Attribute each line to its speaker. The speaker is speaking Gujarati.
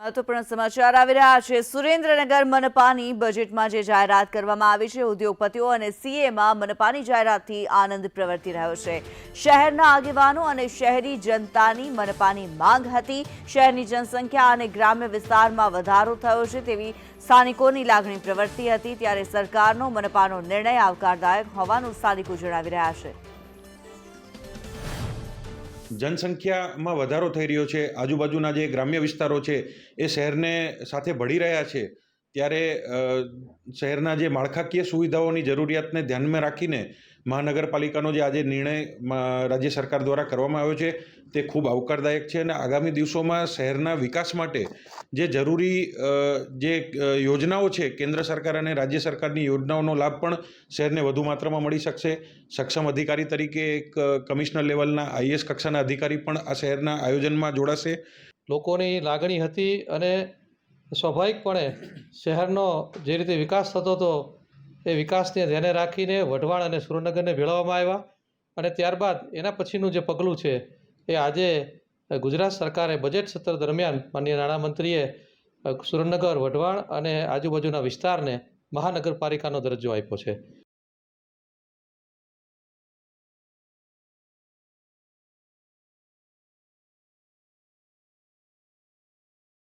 Speaker 1: મહત્વપૂર્ણ સમાચાર આવી રહ્યા છે। સુરેન્દ્રનગર મનપાની બજેટમાં જે જાહેરાત કરવામાં આવી છે, ઉદ્યોગપતિઓ અને સીએમાં મનપાની જાહેરાતથી આનંદ પ્રવર્તી રહ્યો છે। શહેરના આગેવાનો અને શહેરી જનતાની મનપાની માંગ હતી। શહેરની જનસંખ્યા અને ગ્રામ્ય વિસ્તારમાં વધારો થયો છે તેવી સ્થાનિકોની લાગણી પ્રવર્તી હતી। ત્યારે સરકારનો મનપાનો નિર્ણય આવકારદાયક હોવાનું સ્થાનિકો જણાવી રહ્યા છે।
Speaker 2: जनसंख्या में વધારો થઈ રહ્યો છે। આજુબાજુના જે ગ્રામ્ય વિસ્તારો છે એ શહેરને સાથે ભળી રહ્યા છે। ત્યારે શહેરના જે માળખાકીય સુવિધાઓની જરૂરિયાતને ધ્યાનમાં રાખીને મહાનગરપાલિકાનો જે આજે નિર્ણય રાજ્ય સરકાર દ્વારા કરવામાં આવ્યો છે તે ખૂબ આવકારદાયક છે અને આગામી દિવસોમાં શહેરના વિકાસ માટે જે જરૂરી જે યોજનાઓ છે, કેન્દ્ર સરકાર અને રાજ્ય સરકારની યોજનાઓનો લાભ પણ શહેરને વધુ માત્રામાં મળી શકશે। સક્ષમ અધિકારી તરીકે એક કમિશનર લેવલના આઈએએસ કક્ષાના અધિકારી પણ આ શહેરના આયોજનમાં જોડાશે।
Speaker 3: લોકોની લાગણી હતી અને સ્વાભાવિકપણે શહેરનો જે રીતે વિકાસ થતો હતો એ વિકાસને ધ્યાને રાખીને વઢવાણ અને સુરેન્દ્રનગરને ભેળવવામાં આવ્યા અને ત્યારબાદ એના પછીનું જે પગલું છે એ આજે ગુજરાત સરકારે બજેટ સત્ર દરમિયાન માનનીય નાણામંત્રીએ સુરેન્દ્રનગર, વઢવાણ અને આજુબાજુના વિસ્તારને મહાનગરપાલિકાનો દરજ્જો આપ્યો છે।